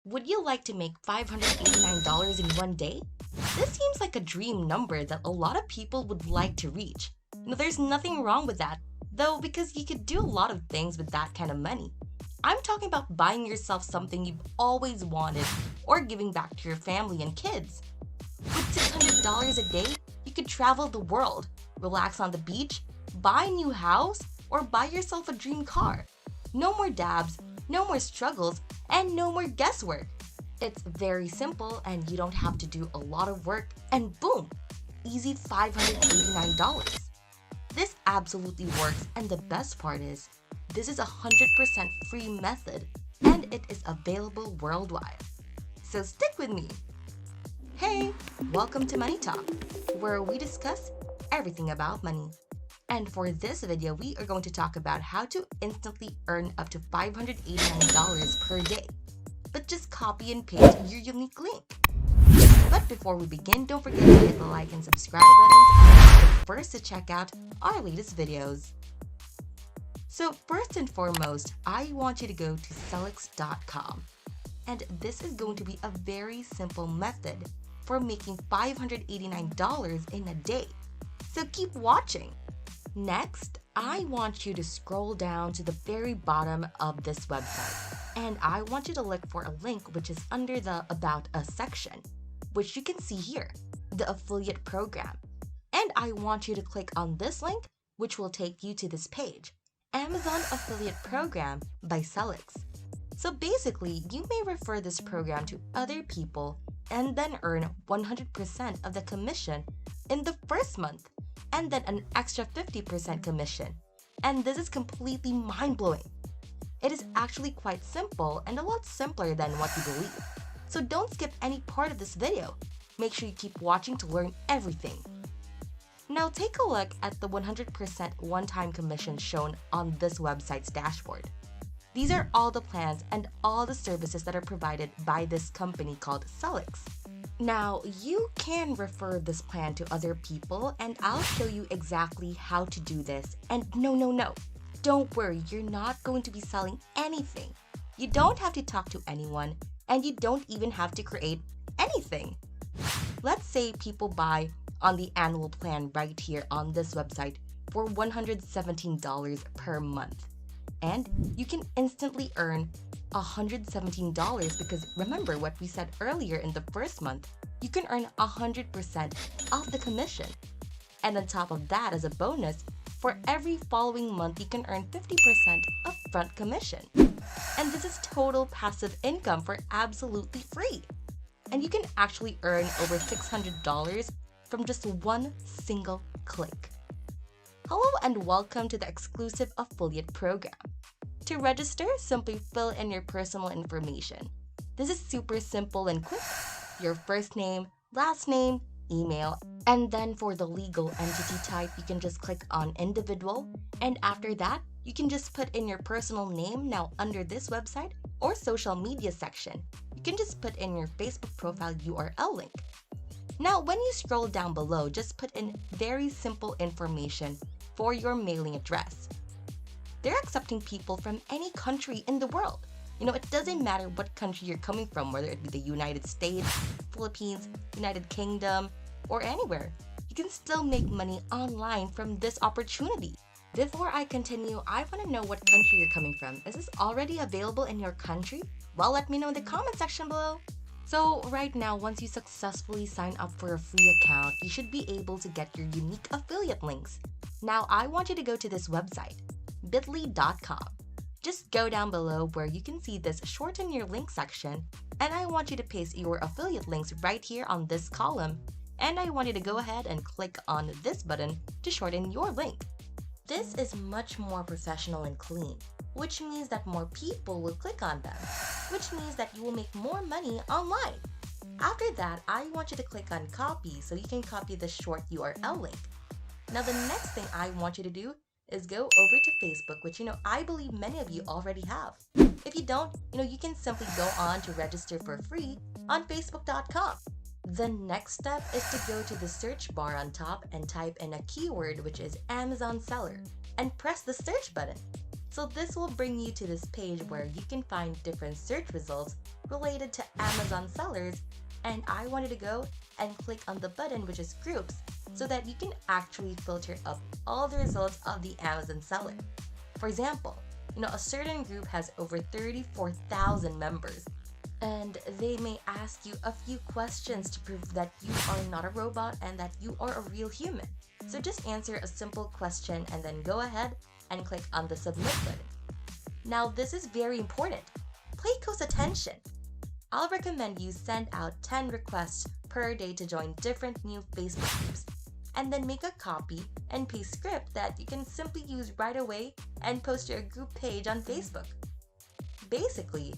Would you like to make $589 in one day? This seems like a dream number that a lot of people would like to reach. There's nothing wrong with that, though, because you could do a lot of things with that kind of money. I'm talking about buying yourself something you've always wanted or giving back to your family and kids. With $600 a day, you could travel the world, relax on the beach, buy a new house, or buy yourself a dream car. No more dabs, no more struggles, and no more guesswork. It's very simple and you don't have to do a lot of work, and boom, easy $589. This absolutely works, and the best part is, this is a 100% free method and it is available worldwide. So stick with me. Hey, welcome to Money Talk, where we discuss everything about money. And for this video, we are going to talk about how to instantly earn up to $589 per day. But just copy and paste your unique link. But before we begin, don't forget to hit the like and subscribe buttons and be the first to check out our latest videos. So first and foremost, I want you to go to Selix.com. And this is going to be a very simple method for making $589 in a day. So keep watching. Next, I want you to scroll down to the very bottom of this website. And I want you to look for a link which is under the About Us section, which you can see here, the affiliate program. And I want you to click on this link, which will take you to this page, Amazon Affiliate Program by Selix. So basically, you may refer this program to other people and then earn 100% of the commission in the first month, and then an extra 50% commission. And this is completely mind-blowing. It is actually quite simple and a lot simpler than what you believe. So don't skip any part of this video. Make sure you keep watching to learn everything. Now take a look at the 100% one-time commission shown on this website's dashboard. These are all the plans and all the services that are provided by this company called Selix. Now, you can refer this plan to other people, and I'll show you exactly how to do this. And no, don't worry, you're not going to be selling anything. You don't have to talk to anyone, and you don't even have to create anything. Let's say people buy on the annual plan right here on this website for $117 per month. And you can instantly earn $117 because remember what we said earlier, in the first month, you can earn 100% of the commission. And on top of that, as a bonus, for every following month, you can earn 50% upfront commission. And this is total passive income for absolutely free. And you can actually earn over $600 from just one single click. Hello and welcome to the exclusive affiliate program. To register, simply fill in your personal information. This is super simple and quick. Your first name, last name, email, and then for the legal entity type, you can just click on individual. And after that, you can just put in your personal name. Now under this website or social media section, you can just put in your Facebook profile URL link. Now, when you scroll down below, just put in very simple information for your mailing address. They're accepting people from any country in the world. It doesn't matter what country you're coming from, whether it be the United States, Philippines, United Kingdom, or anywhere. You can still make money online from this opportunity. Before I continue, I want to know what country you're coming from. Is this already available in your country? Well, let me know in the comment section below. So right now, once you successfully sign up for a free account, you should be able to get your unique affiliate links. Now, I want you to go to this website, bit.ly.com. Just go down below where you can see this shorten your link section, and I want you to paste your affiliate links right here on this column, and I want you to go ahead and click on this button to shorten your link. This is much more professional and clean, which means that more people will click on them, which means that you will make more money online. After that, I want you to click on copy so you can copy the short URL link. Now the next thing I want you to do is go over to Facebook, which I believe many of you already have. If you don't, you can simply go on to register for free on Facebook.com. The next step is to go to the search bar on top and type in a keyword which is Amazon seller and press the search button. So this will bring you to this page where you can find different search results related to Amazon sellers, and I wanted to go and click on the button which is groups so that you can actually filter up all the results of the Amazon seller. For example, a certain group has over 34,000 members, and they may ask you a few questions to prove that you are not a robot and that you are a real human. So just answer a simple question and then go ahead and click on the submit button. Now this is very important. Pay close attention. I'll recommend you send out 10 requests per day to join different new Facebook groups, and then make a copy and paste script that you can simply use right away and post to your group page on Facebook. Basically,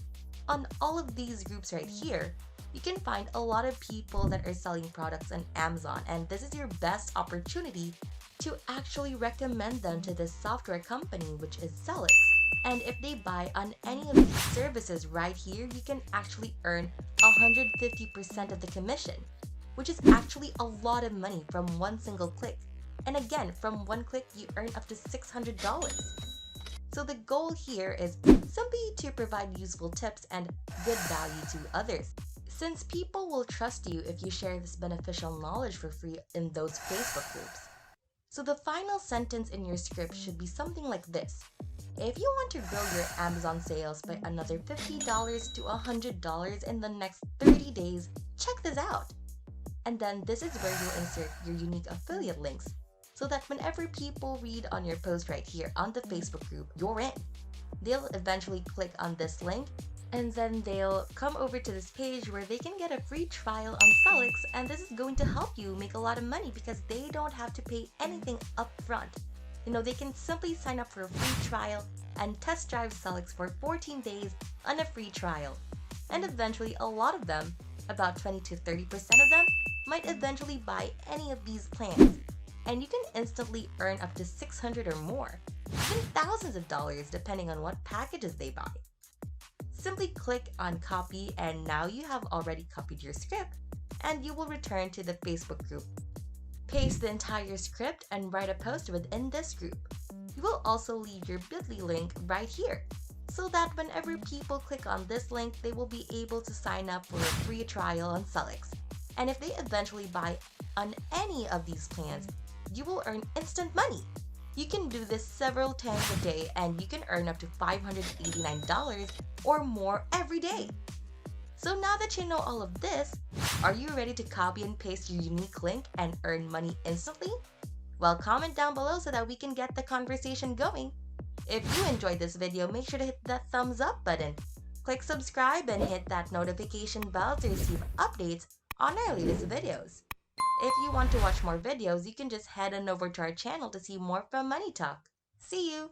on all of these groups right here, you can find a lot of people that are selling products on Amazon, and this is your best opportunity to actually recommend them to this software company, which is Sellix. And if they buy on any of these services right here, you can actually earn 150% of the commission, which is actually a lot of money from one single click. And again, from one click, you earn up to $600. So the goal here is simply to provide useful tips and good value to others, since people will trust you if you share this beneficial knowledge for free in those Facebook groups. So the final sentence in your script should be something like this. If you want to grow your Amazon sales by another $50 to $100 in the next 30 days, check this out. And then this is where you'll insert your unique affiliate links, so that whenever people read on your post right here on the Facebook group, you're in. They'll eventually click on this link, and then they'll come over to this page where they can get a free trial on Sellix, and this is going to help you make a lot of money because they don't have to pay anything up front. They can simply sign up for a free trial and test drive Sellix for 14 days on a free trial. And eventually, a lot of them, about 20 to 30% of them, might eventually buy any of these plans. And you can instantly earn up to $600 or more, even thousands of dollars depending on what packages they buy. Simply click on copy, and now you have already copied your script, and you will return to the Facebook group. Paste the entire script and write a post within this group. You will also leave your bit.ly link right here, so that whenever people click on this link, they will be able to sign up for a free trial on Sellix. And if they eventually buy on any of these plans, you will earn instant money. You can do this several times a day, and you can earn up to $589 or more every day. So now that you know all of this, are you ready to copy and paste your unique link and earn money instantly? Well, comment down below so that we can get the conversation going. If you enjoyed this video, make sure to hit that thumbs up button. Click subscribe and hit that notification bell to receive updates on our latest videos. If you want to watch more videos, you can just head on over to our channel to see more from MoneyTalk. See you!